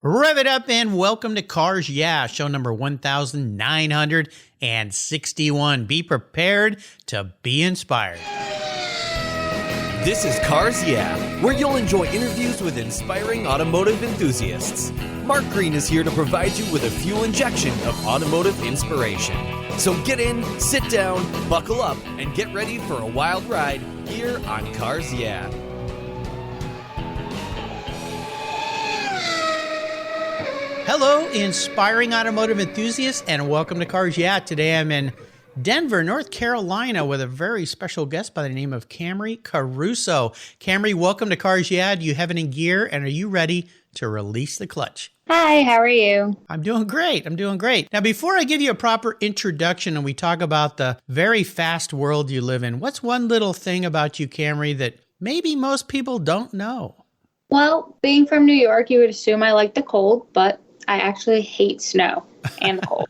Rev it up and welcome to Cars Yeah, show number 1961. Be prepared to be inspired. This is Cars Yeah, where you'll enjoy interviews with inspiring automotive enthusiasts. Mark Green is here to provide you with a fuel injection of automotive inspiration. So get in, sit down, buckle up, and get ready for a wild ride here on Cars Yeah. Hello, inspiring automotive enthusiasts, and welcome to Cars Yeah. Today I'm in Denver, North Carolina, with a very special guest by the name of Camrie Caruso. Camrie, welcome to Cars Yeah. Do you have it in gear, and are you ready to release the clutch? Hi, how are you? I'm doing great. Now, before I give you a proper introduction and we talk about the very fast world you live in, what's one little thing about you, Camrie, that maybe most people don't know? Well, being from New York, you would assume I like the cold, but I actually hate snow and the cold.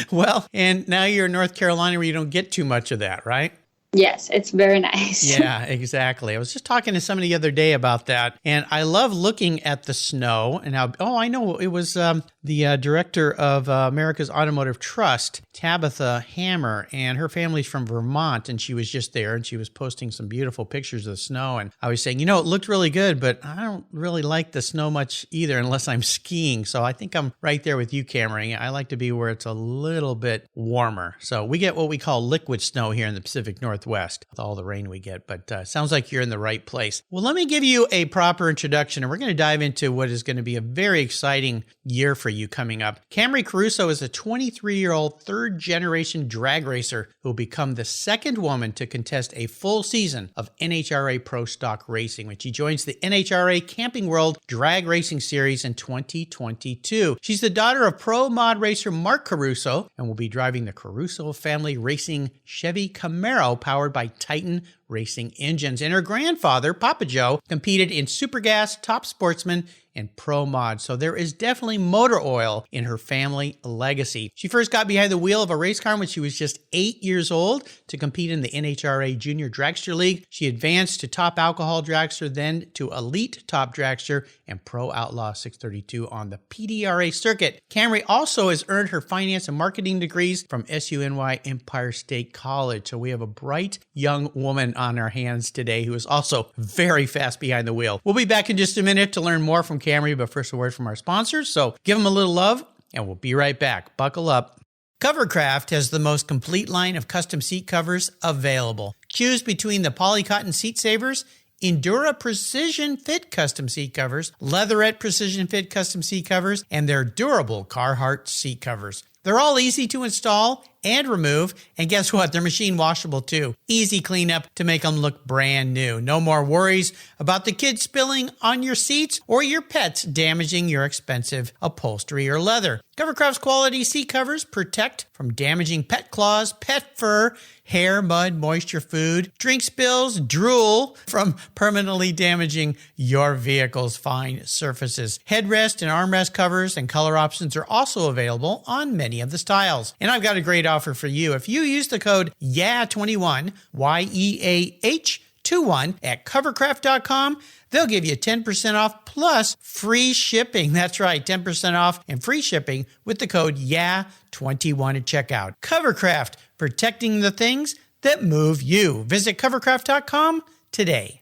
Well, and now you're in North Carolina where you don't get too much of that, right? Yes, it's very nice. Yeah, exactly. I was just talking to somebody the other day about that, and I love looking at the snow and how, I know it was the director of America's Automotive Trust, Tabitha Hammer, and her family's from Vermont, and she was just there, and she was posting some beautiful pictures of the snow, and I was saying, it looked really good, but I don't really like the snow much either unless I'm skiing, so I think I'm right there with you, Camrie. I like to be where it's a little bit warmer. So we get what we call liquid snow here in the Pacific Northwest with all the rain we get, but sounds like you're in the right place. Well, let me give you a proper introduction, and we're going to dive into what is going to be a very exciting year for you coming up. Camrie Caruso is a 23-year-old third-generation drag racer who will become the second woman to contest a full season of NHRA Pro Stock racing, when she joins the NHRA Camping World Drag Racing Series in 2022. She's the daughter of pro mod racer Mark Caruso and will be driving the Caruso family racing Chevy Camaro powered by Titan racing engines. And her grandfather, Papa Joe, competed in Supergas, Top Sportsman, and Pro Mod. So there is definitely motor oil in her family legacy. She first got behind the wheel of a race car when she was just 8 years old to compete in the NHRA Junior Dragster League. She advanced to Top Alcohol Dragster, then to Elite Top Dragster and Pro Outlaw 632 on the PDRA circuit. Camrie also has earned her finance and marketing degrees from SUNY Empire State College. So we have a bright young woman on our hands today who is also very fast behind the wheel. We'll be back in just a minute to learn more from Camrie, but first a word from our sponsors. So give them a little love and we'll be right back. Buckle up. Covercraft has the most complete line of custom seat covers available. Choose between the Polycotton Seat Savers, Endura Precision Fit custom seat covers, Leatherette Precision Fit custom seat covers, and their durable Carhartt seat covers. They're all easy to install and remove, and guess what? They're machine washable too. Easy cleanup to make them look brand new. No more worries about the kids spilling on your seats or your pets damaging your expensive upholstery or leather. Covercraft's quality seat covers protect from damaging pet claws, pet fur, hair, mud, moisture, food, drink spills, drool from permanently damaging your vehicle's fine surfaces. Headrest and armrest covers and color options are also available on many of the styles. And I've got a great offer for you. If you use the code YEAH21, YEAH21 at covercraft.com, they'll give you 10% off plus free shipping. That's right, 10% off and free shipping with the code YEAH21 at checkout. Covercraft, protecting the things that move you. Visit covercraft.com today.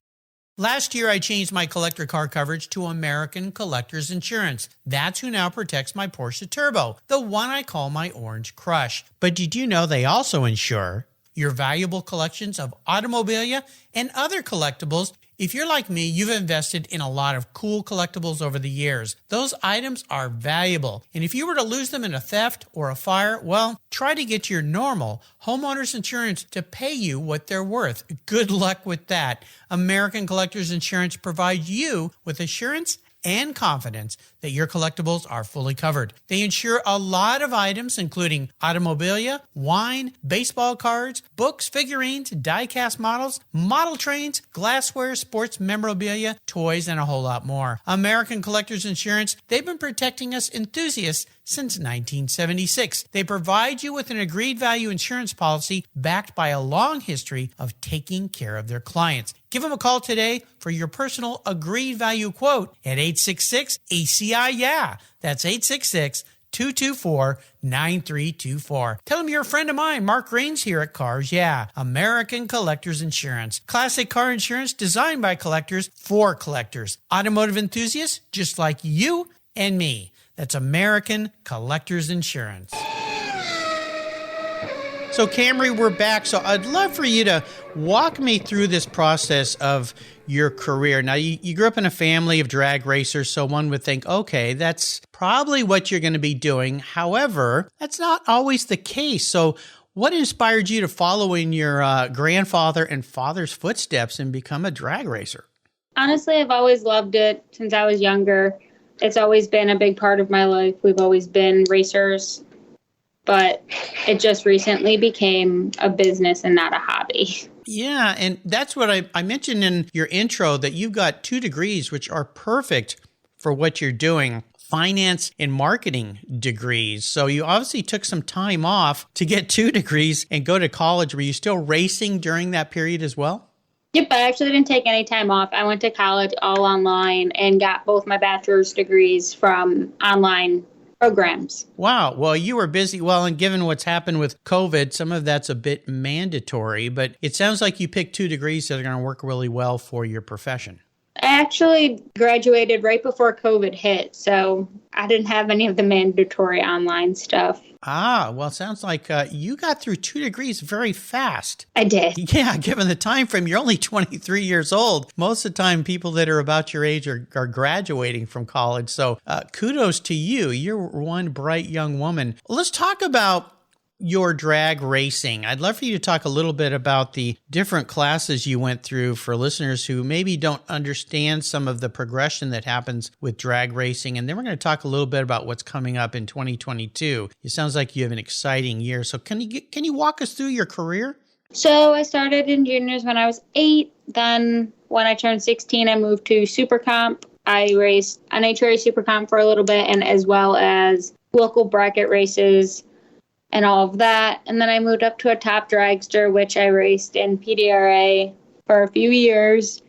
Last year, I changed my collector car coverage to American Collectors Insurance. That's who now protects my Porsche Turbo, the one I call my Orange Crush. But did you know they also insure your valuable collections of automobilia and other collectibles? If you're like me, you've invested in a lot of cool collectibles over the years. Those items are valuable. And if you were to lose them in a theft or a fire, well, try to get your normal homeowner's insurance to pay you what they're worth. Good luck with that. American Collectors Insurance provides you with assurance and confidence that your collectibles are fully covered. They insure a lot of items, including automobilia, wine, baseball cards, books, figurines, die-cast models, model trains, glassware, sports memorabilia, toys, and a whole lot more. American Collectors Insurance, they've been protecting us enthusiasts since 1976. They provide you with an agreed value insurance policy backed by a long history of taking care of their clients. Give them a call today for your personal agreed value quote at 866-ACI-YEAH. That's 866-224-9324. Tell them you're a friend of mine, Mark Rains here at Cars Yeah, American Collectors Insurance. Classic car insurance designed by collectors for collectors. Automotive enthusiasts just like you and me. That's American Collectors Insurance. So Camrie, we're back. So I'd love for you to walk me through this process of your career. Now, you grew up in a family of drag racers, so one would think, okay, that's probably what you're going to be doing. However, that's not always the case. So what inspired you to follow in your grandfather and father's footsteps and become a drag racer? Honestly, I've always loved it since I was younger. It's always been a big part of my life. We've always been racers, but it just recently became a business and not a hobby. Yeah, and that's what I mentioned in your intro, that you've got 2 degrees, which are perfect for what you're doing. Finance and marketing degrees. So you obviously took some time off to get 2 degrees and go to college. Were you still racing during that period as well? Yep, I actually didn't take any time off. I went to college all online and got both my bachelor's degrees from online programs. Wow. Well, you were busy. Well, and given what's happened with COVID, some of that's a bit mandatory, but it sounds like you picked 2 degrees that are going to work really well for your profession. I actually graduated right before COVID hit, so I didn't have any of the mandatory online stuff. Ah, well, it sounds like you got through 2 degrees very fast. I did. Yeah, given the time frame, you're only 23 years old. Most of the time, people that are about your age are graduating from college. So kudos to you. You're one bright young woman. Let's talk about your drag racing. I'd love for you to talk a little bit about the different classes you went through for listeners who maybe don't understand some of the progression that happens with drag racing. And then we're going to talk a little bit about what's coming up in 2022. It sounds like you have an exciting year. So can you walk us through your career? So I started in juniors when I was 8. Then when I turned 16, I moved to Super Comp. I raced NHRA Super Comp for a little bit, and as well as local bracket races and all of that. And then I moved up to a top dragster, which I raced in PDRA for a few years,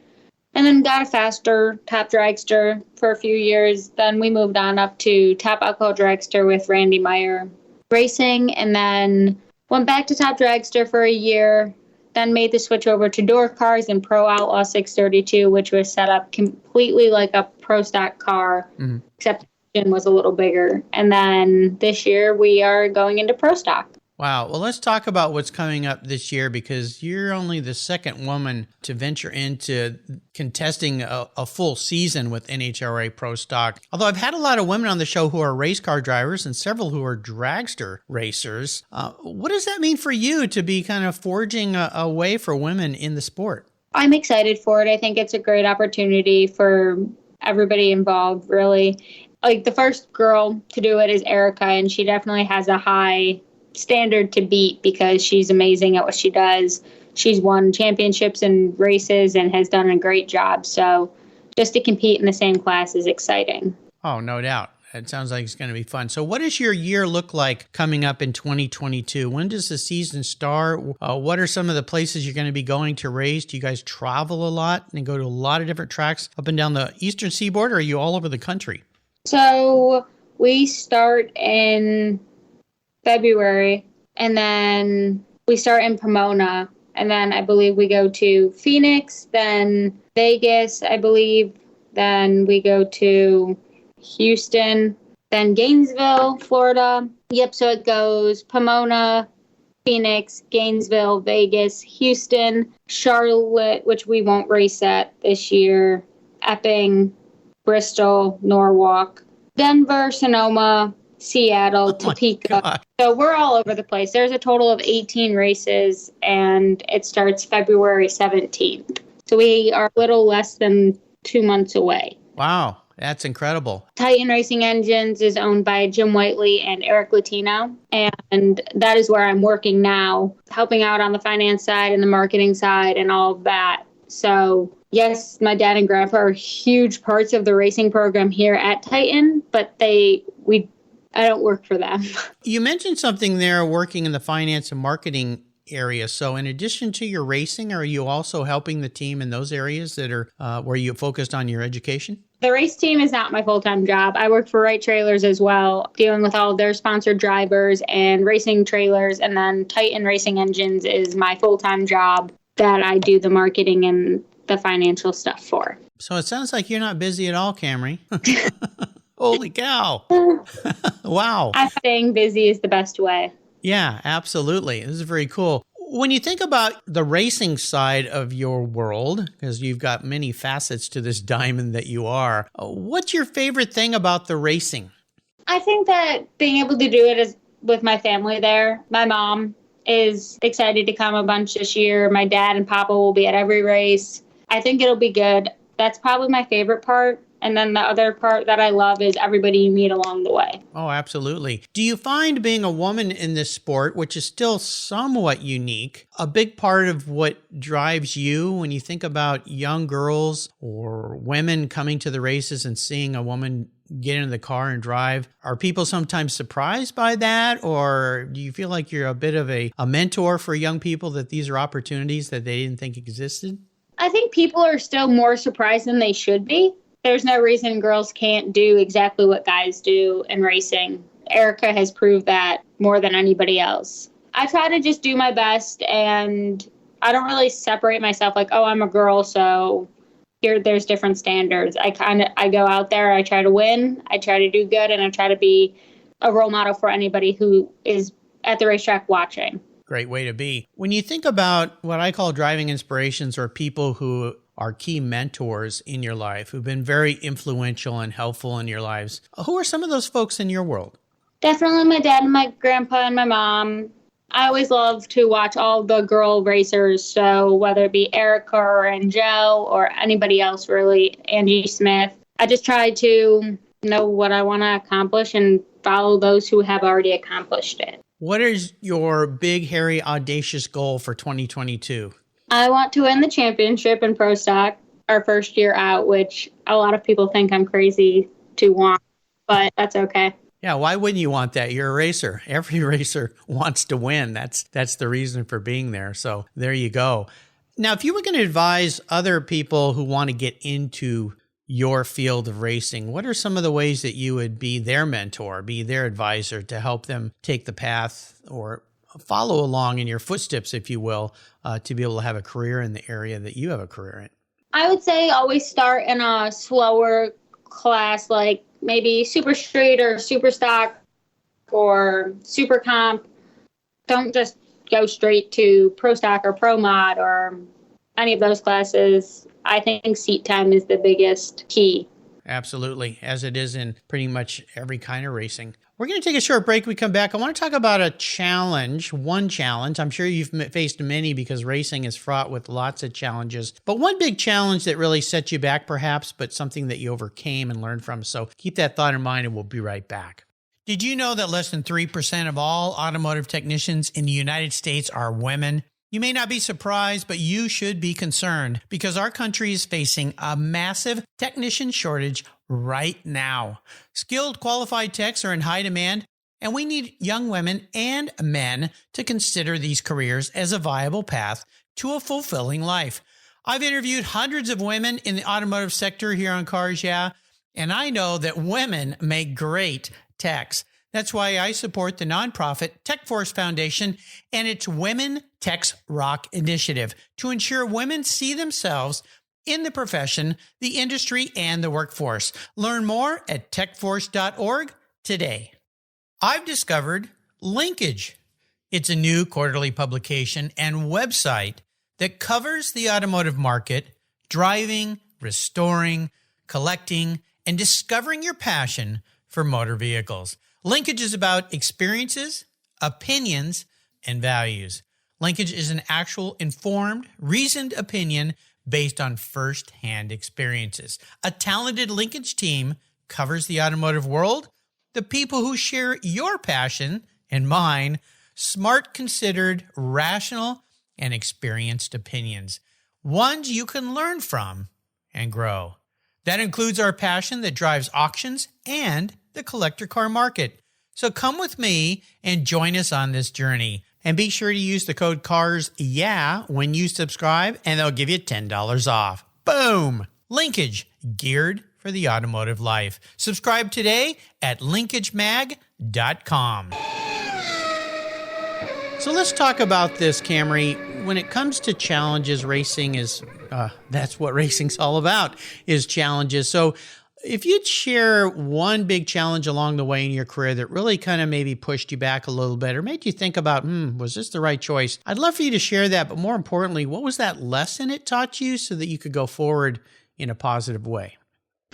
and then got a faster top dragster for a few years. Then we moved on up to top alcohol dragster with Randy Meyer Racing, and then went back to top dragster for a year, then made the switch over to door cars and Pro Outlaw 632, which was set up completely like a Pro Stock car, except was a little bigger. And then this year we are going into Pro Stock. Wow. Well, let's talk about what's coming up this year, because you're only the second woman to venture into contesting a full season with NHRA Pro Stock. Although I've had a lot of women on the show who are race car drivers and several who are dragster racers. What does that mean for you to be kind of forging a way for women in the sport? I'm excited for it. I think it's a great opportunity for everybody involved, really. Like, the first girl to do it is Erica, and she definitely has a high standard to beat because she's amazing at what she does. She's won championships and races and has done a great job. So just to compete in the same class is exciting. Oh, no doubt. It sounds like it's going to be fun. So what does your year look like coming up in 2022? When does the season start? What are some of the places you're going to be going to race? Do you guys travel a lot and go to a lot of different tracks up and down the eastern seaboard, or are you all over the country? So we start in February, and then we start in Pomona, and then I believe we go to Phoenix, then Vegas, I believe, then we go to Houston, then Gainesville, Florida. Yep, so it goes Pomona, Phoenix, Gainesville, Vegas, Houston, Charlotte, which we won't race at this year, Epping, Bristol, Norwalk, Denver, Sonoma, Seattle, Topeka. So we're all over the place. There's a total of 18 races, and it starts February 17th. So we are a little less than 2 months away. Wow, that's incredible. Titan Racing Engines is owned by Jim Whiteley and Eric Latino, and that is where I'm working now, helping out on the finance side and the marketing side and all of that. So yes, my dad and grandpa are huge parts of the racing program here at Titan, but we I don't work for them. You mentioned something there, working in the finance and marketing area. So in addition to your racing, are you also helping the team in those areas that are where you focused on your education? The race team is not my full-time job. I work for Wright Trailers as well, dealing with all of their sponsored drivers and racing trailers. And then Titan Racing Engines is my full-time job that I do the marketing and the financial stuff for. So it sounds like you're not busy at all, Camrie. Holy cow. Wow. I think staying busy is the best way. Yeah, absolutely. This is very cool. When you think about the racing side of your world, because you've got many facets to this diamond that you are, what's your favorite thing about the racing? I think that being able to do it is with my family there. My mom is excited to come a bunch this year. My dad and Papa will be at every race. I think it'll be good. That's probably my favorite part. And then the other part that I love is everybody you meet along the way. Oh, absolutely. Do you find being a woman in this sport, which is still somewhat unique, a big part of what drives you when you think about young girls or women coming to the races and seeing a woman get into the car and drive? Are people sometimes surprised by that? Or do you feel like you're a bit of a mentor for young people, that these are opportunities that they didn't think existed? I think people are still more surprised than they should be. There's no reason girls can't do exactly what guys do in racing. Erica has proved that more than anybody else. I try to just do my best, and I don't really separate myself like, oh, I'm a girl, so there's different standards. I go out there, I try to win, I try to do good, and I try to be a role model for anybody who is at the racetrack watching. Great way to be. When you think about what I call driving inspirations, or people who are key mentors in your life, who've been very influential and helpful in your lives, who are some of those folks in your world? Definitely my dad and my grandpa and my mom. I always love to watch all the girl racers, so whether it be Erica or Joe or anybody else really, Angie Smith. I just try to know what I want to accomplish and follow those who have already accomplished it. What is your big, hairy, audacious goal for 2022? I want to win the championship in Pro Stock our first year out, which a lot of people think I'm crazy to want, but that's okay. Yeah, why wouldn't you want that? You're a racer. Every racer wants to win. That's the reason for being there. So there you go. Now, if you were going to advise other people who want to get into your field of racing, what are some of the ways that you would be their mentor, be their advisor to help them take the path or follow along in your footsteps, if you will, to be able to have a career in the area that you have a career in? I would say always start in a slower class, like maybe Super Street or Super Stock or Super Comp. Don't just go straight to Pro Stock or Pro Mod or any of those classes. I think seat time is the biggest key. Absolutely, as it is in pretty much every kind of racing. We're going to take a short break. We come back. I want to talk about a challenge, one challenge. I'm sure you've faced many because racing is fraught with lots of challenges. But one big challenge that really set you back perhaps, but something that you overcame and learned from. So keep that thought in mind and we'll be right back. Did you know that less than 3% of all automotive technicians in the United States are women? You may not be surprised, but you should be concerned because our country is facing a massive technician shortage right now. Skilled, qualified techs are in high demand, and we need young women and men to consider these careers as a viable path to a fulfilling life. I've interviewed hundreds of women in the automotive sector here on Cars Yeah, and I know that women make great techs. That's why I support the nonprofit Tech Force Foundation and its Women Techs Rock initiative to ensure women see themselves in the profession, the industry, and the workforce. Learn more at techforce.org today. I've discovered Linkage. It's a new quarterly publication and website that covers the automotive market, driving, restoring, collecting, and discovering your passion for motor vehicles. Linkage is about experiences, opinions, and values. Linkage is an actual informed, reasoned opinion based on first-hand experiences. A talented Linkage team covers the automotive world, the people who share your passion and mine, smart, considered, rational, and experienced opinions, ones you can learn from and grow. That includes our passion that drives auctions and the collector car market. So come with me and join us on this journey. And be sure to use the code CARSYEAH when you subscribe, and they'll give you $10 off. Boom! Linkage, geared for the automotive life. Subscribe today at linkagemag.com. So let's talk about this, Camrie. When it comes to challenges, racing is, that's what racing's all about, is challenges. So if you'd share one big challenge along the way in your career that really kind of maybe pushed you back a little bit or made you think about, was this the right choice? I'd love for you to share that, but more importantly, what was that lesson it taught you so that you could go forward in a positive way?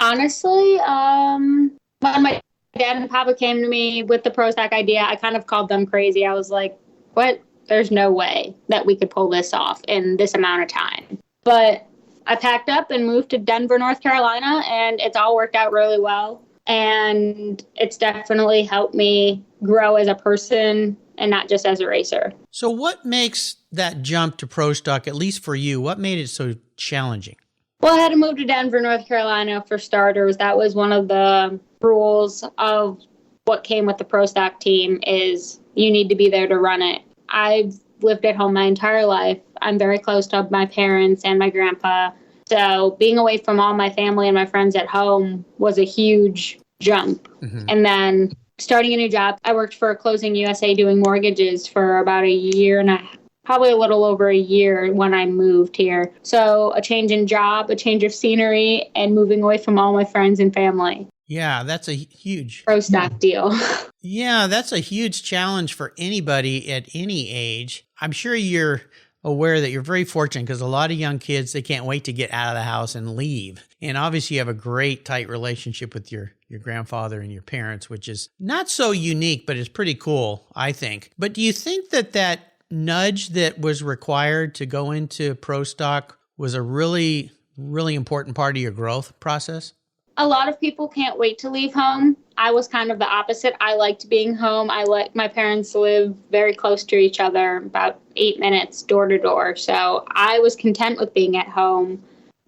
Honestly, when my dad and papa came to me with the Pro Stock idea, I kind of called them crazy. I was like, what? There's no way that we could pull this off in this amount of time. But I packed up and moved to Denver, North Carolina, and it's all worked out really well. And it's definitely helped me grow as a person and not just as a racer. So what makes that jump to Pro Stock, at least for you, what made it so challenging? Well, I had to move to Denver, North Carolina for starters. That was one of the rules of what came with the Pro Stock team is you need to be there to run it. I've lived at home my entire life. I'm very close to my parents and my grandpa. So being away from all my family and my friends at home was a huge jump. Mm-hmm. And then starting a new job, I worked for Closing USA doing mortgages for about a year and probably a little over a year when I moved here. So a change in job, a change of scenery, and moving away from all my friends and family. Yeah, that's a huge Pro Stock deal. Yeah, that's a huge challenge for anybody at any age. I'm sure you're aware that you're very fortunate because a lot of young kids, they can't wait to get out of the house and leave. And obviously you have a great tight relationship with your grandfather and your parents, which is not so unique, but it's pretty cool, I think. But do you think that that nudge that was required to go into Pro Stock was a really, really important part of your growth process? A lot of people can't wait to leave home. I was kind of the opposite. I liked being home. My parents live very close to each other, about 8 minutes door to door. So I was content with being at home.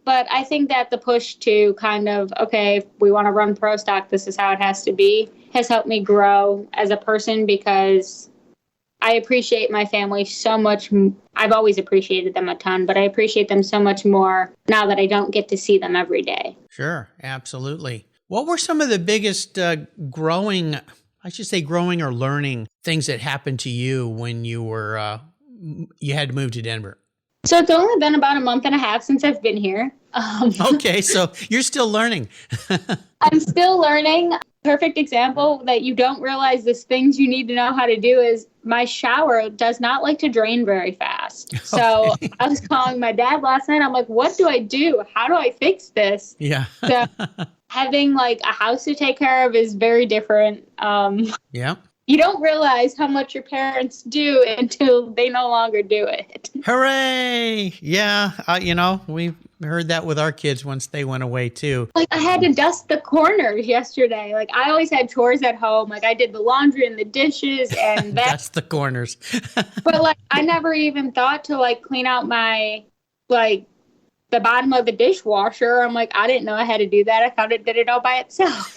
But I think that the push to kind of, okay, if we want to run Pro Stock, this is how it has to be, has helped me grow as a person because I appreciate my family so much. I've always appreciated them a ton, but I appreciate them so much more now that I don't get to see them every day. Sure, absolutely. What were some of the biggest growing or learning things that happened to you when you were you had to move to Denver? So it's only been about a month and a half since I've been here. Okay, so you're still learning. I'm still learning. Perfect example that you don't realize there's things you need to know how to do is my shower does not like to drain very fast. So okay. I was calling my dad last night. I'm like, what do I do? How do I fix this? Yeah. So having like a house to take care of is very different. Yeah. You don't realize how much your parents do until they no longer do it. Hooray! Yeah, we heard that with our kids once they went away too. Like I had to dust the corners yesterday. Like I always had chores at home. Like I did the laundry and the dishes and that. Dust the corners. But like I never even thought to like clean out my the bottom of the dishwasher. I'm like, I didn't know I had to do that. I thought it did it all by itself.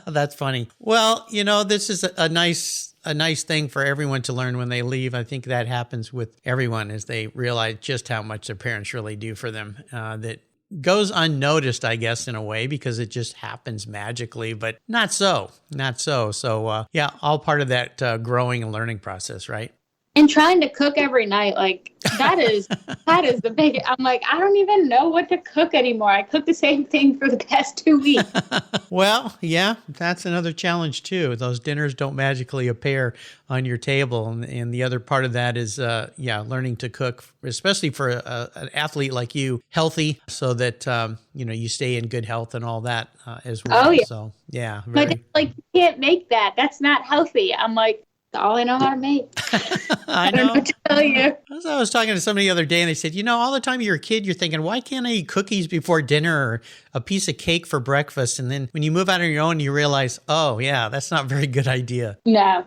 That's funny. Well, this is a nice thing for everyone to learn when they leave. I think that happens with everyone as they realize just how much their parents really do for them. That goes unnoticed, I guess, in a way, because it just happens magically, but not so. So, yeah, all part of that growing and learning process, right? And trying to cook every night, like that is the big, I'm like, I don't even know what to cook anymore. I cook the same thing for the past 2 weeks. Well, yeah, that's another challenge too. Those dinners don't magically appear on your table. And the other part of that is, learning to cook, especially for an athlete like you, healthy so that, you stay in good health and all that as well. Oh, yeah. So, yeah. My dad's like, you can't make that. That's not healthy. I'm like, all I know how to make. I know. don't know what to tell you. I was talking to somebody the other day and they said, all the time you're a kid, you're thinking, why can't I eat cookies before dinner or a piece of cake for breakfast? And then when you move out on your own, you realize, oh yeah, that's not a very good idea. No.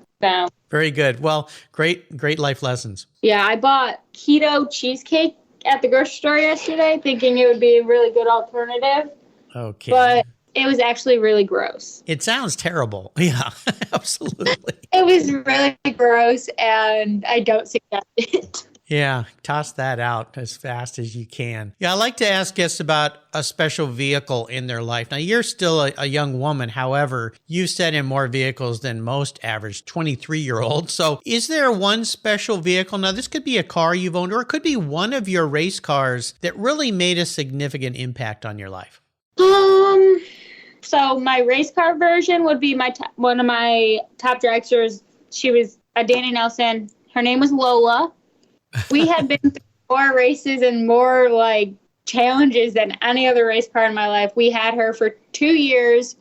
Very good. Well, great life lessons. Yeah, I bought keto cheesecake at the grocery store yesterday thinking it would be a really good alternative. Okay. But it was actually really gross. It sounds terrible. Yeah, absolutely. It was really gross, and I don't suggest it. Yeah, toss that out as fast as you can. Yeah, I like to ask guests about a special vehicle in their life. Now, you're still a young woman. However, you've sat in more vehicles than most average 23-year-olds. So is there one special vehicle? Now, this could be a car you've owned, or it could be one of your race cars that really made a significant impact on your life. So my race car version would be one of my top dragsters. She was a Danny Nelson. Her name was Lola. We had been through more races and more challenges than any other race car in my life. We had her for 2 years.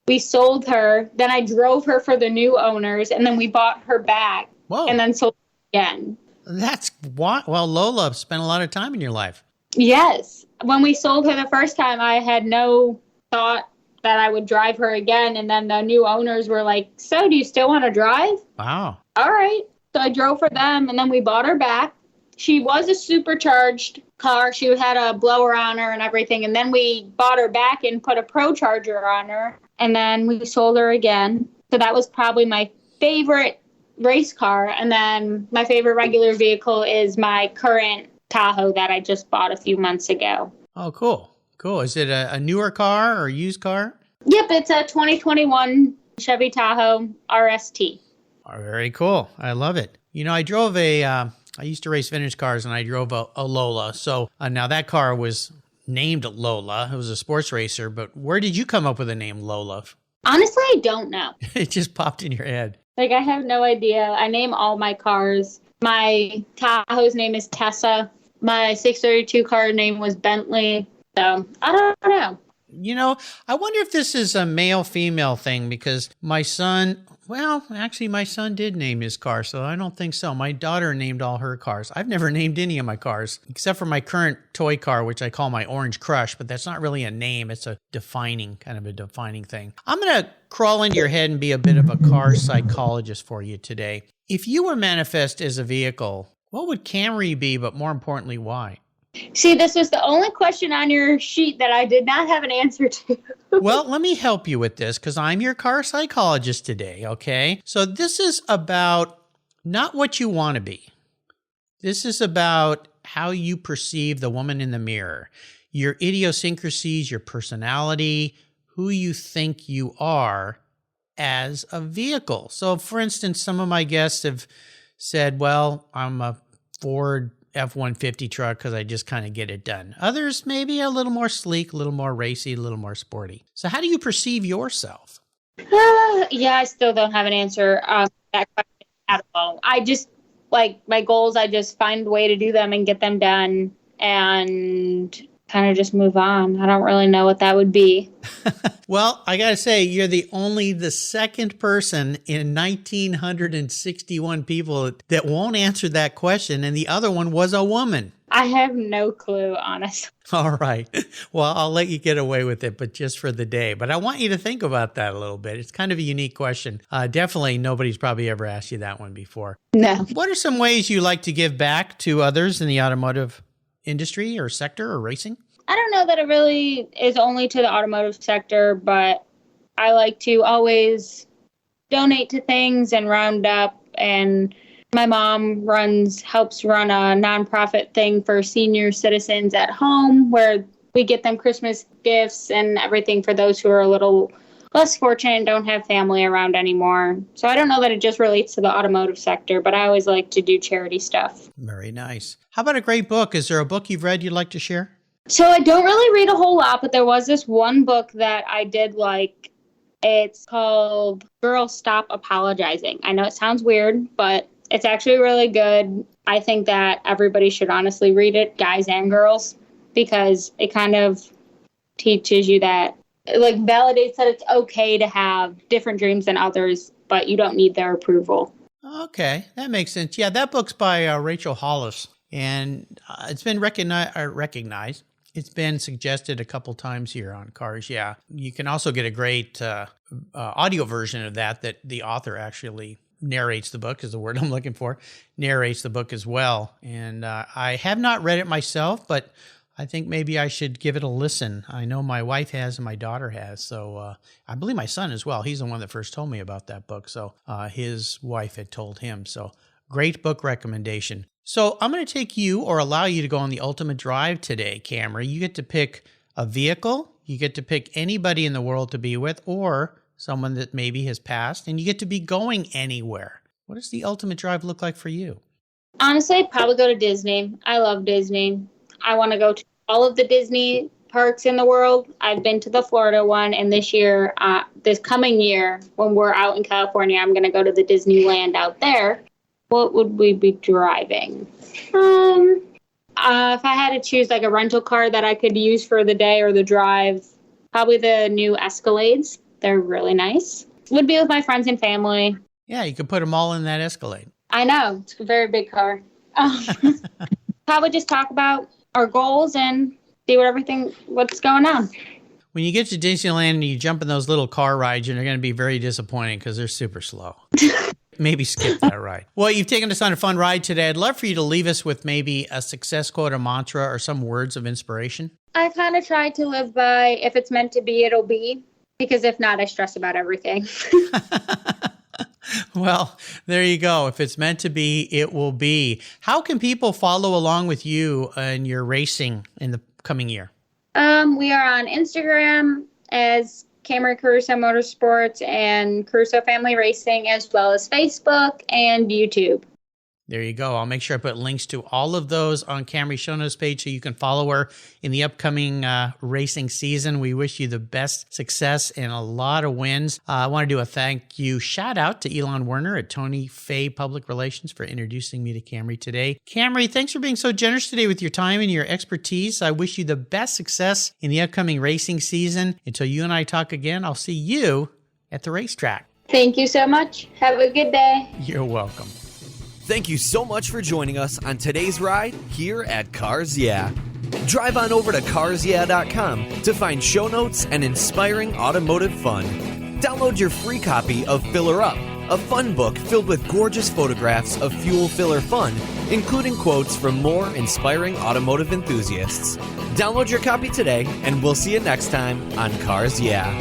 We sold her. Then I drove her for the new owners, and then we bought her back. Whoa. And then sold her again. That's what? Well, Lola spent a lot of time in your life. Yes. When we sold her the first time, I had no thought that I would drive her again. And then the new owners were like, so do you still want to drive? Wow. All right. So I drove for them, and then we bought her back. She was a supercharged car. She had a blower on her and everything. And then we bought her back and put a Pro Charger on her. And then we sold her again. So that was probably my favorite race car. And then my favorite regular vehicle is my current Tahoe that I just bought a few months ago. Oh, cool. Cool. Is it a newer car or a used car? Yep, it's a 2021 Chevy Tahoe RST. Oh, very cool. I love it. You know, I used to race vintage cars, and I drove a Lola. So now that car was named Lola. It was a sports racer. But where did you come up with the name Lola? Honestly, I don't know. It just popped in your head. I have no idea. I name all my cars. My Tahoe's name is Tessa. My 632 car name was Bentley. So I don't know. You know, I wonder if this is a male-female thing, because my son did name his car, so I don't think so. My daughter named all her cars. I've never named any of my cars, except for my current toy car, which I call my Orange Crush, but that's not really a name. It's a defining thing. I'm going to crawl into your head and be a bit of a car psychologist for you today. If you were manifest as a vehicle, what would Camrie be, but more importantly, why? See, this was the only question on your sheet that I did not have an answer to. Well, let me help you with this, because I'm your car psychologist today, okay? So this is about not what you want to be. This is about how you perceive the woman in the mirror, your idiosyncrasies, your personality, who you think you are as a vehicle. So, for instance, some of my guests have said, well, I'm a Ford F-150 truck because I just kind of get it done. Others maybe a little more sleek, a little more racy, a little more sporty. So how do you perceive yourself? I still don't have an answer that question at all. I just, my goals, I just find a way to do them and get them done and kind of just move on. I don't really know what that would be. Well, I got to say, you're the second person in 1,961 people that won't answer that question, and the other one was a woman. I have no clue, honestly. All right. Well, I'll let you get away with it, but just for the day. But I want you to think about that a little bit. It's kind of a unique question. Definitely nobody's probably ever asked you that one before. No. What are some ways you like to give back to others in the automotive industry or sector or racing? I don't know that it really is only to the automotive sector, but I like to always donate to things and round up. And my mom helps run a nonprofit thing for senior citizens at home where we get them Christmas gifts and everything for those who are a little less fortunate and don't have family around anymore. So I don't know that it just relates to the automotive sector, but I always like to do charity stuff. Very nice. How about a great book? Is there a book you've read you'd like to share? So I don't really read a whole lot, but there was this one book that I did like. It's called Girl Stop Apologizing. I know it sounds weird, but it's actually really good. I think that everybody should honestly read it, guys and girls, because it kind of teaches you that, validates that it's okay to have different dreams than others, but you don't need their approval. Okay, that makes sense. Yeah, that book's by Rachel Hollis, and it's been recognized. It's been suggested a couple times here on Cars. Yeah, you can also get a great audio version of that the author actually narrates the book, is the word I'm looking for, narrates the book as well. And I have not read it myself, but I think maybe I should give it a listen. I know my wife has and my daughter has. So I believe my son as well. He's the one that first told me about that book. So his wife had told him. So great book recommendation. So I'm going to take you or allow you to go on the ultimate drive today, Camrie. You get to pick a vehicle. You get to pick anybody in the world to be with or someone that maybe has passed. And you get to be going anywhere. What does the ultimate drive look like for you? Honestly, I'd probably go to Disney. I love Disney. I want to go to all of the Disney parks in the world. I've been to the Florida one, and this coming year, when we're out in California, I'm going to go to the Disneyland out there. What would we be driving? If I had to choose like a rental car that I could use for the day or the drive, probably the new Escalades. They're really nice. Would be with my friends and family. Yeah, you could put them all in that Escalade. I know. It's a very big car. Probably just talk about our goals and see what's going on. When you get to Disneyland and you jump in those little car rides, you're going to be very disappointed because they're super slow. Maybe skip that ride. Well, you've taken us on a fun ride today. I'd love for you to leave us with maybe a success quote, a mantra, or some words of inspiration. I kind of try to live by, if it's meant to be, it'll be. Because if not, I stress about everything. Well, there you go. If it's meant to be, it will be. How can people follow along with you and your racing in the coming year? We are on Instagram as Camrie Caruso Motorsports and Caruso Family Racing, as well as Facebook and YouTube. There you go. I'll make sure I put links to all of those on Camrie's show notes page so you can follow her in the upcoming racing season. We wish you the best success and a lot of wins. I want to do a thank you shout out to Elon Werner at Tony Fay Public Relations for introducing me to Camrie today. Camrie, thanks for being so generous today with your time and your expertise. I wish you the best success in the upcoming racing season. Until you and I talk again, I'll see you at the racetrack. Thank you so much. Have a good day. You're welcome. Thank you so much for joining us on today's ride here at Cars Yeah. Drive on over to carsyeah.com to find show notes and inspiring automotive fun. Download your free copy of Filler Up, a fun book filled with gorgeous photographs of fuel filler fun, including quotes from more inspiring automotive enthusiasts. Download your copy today, and we'll see you next time on Cars Yeah.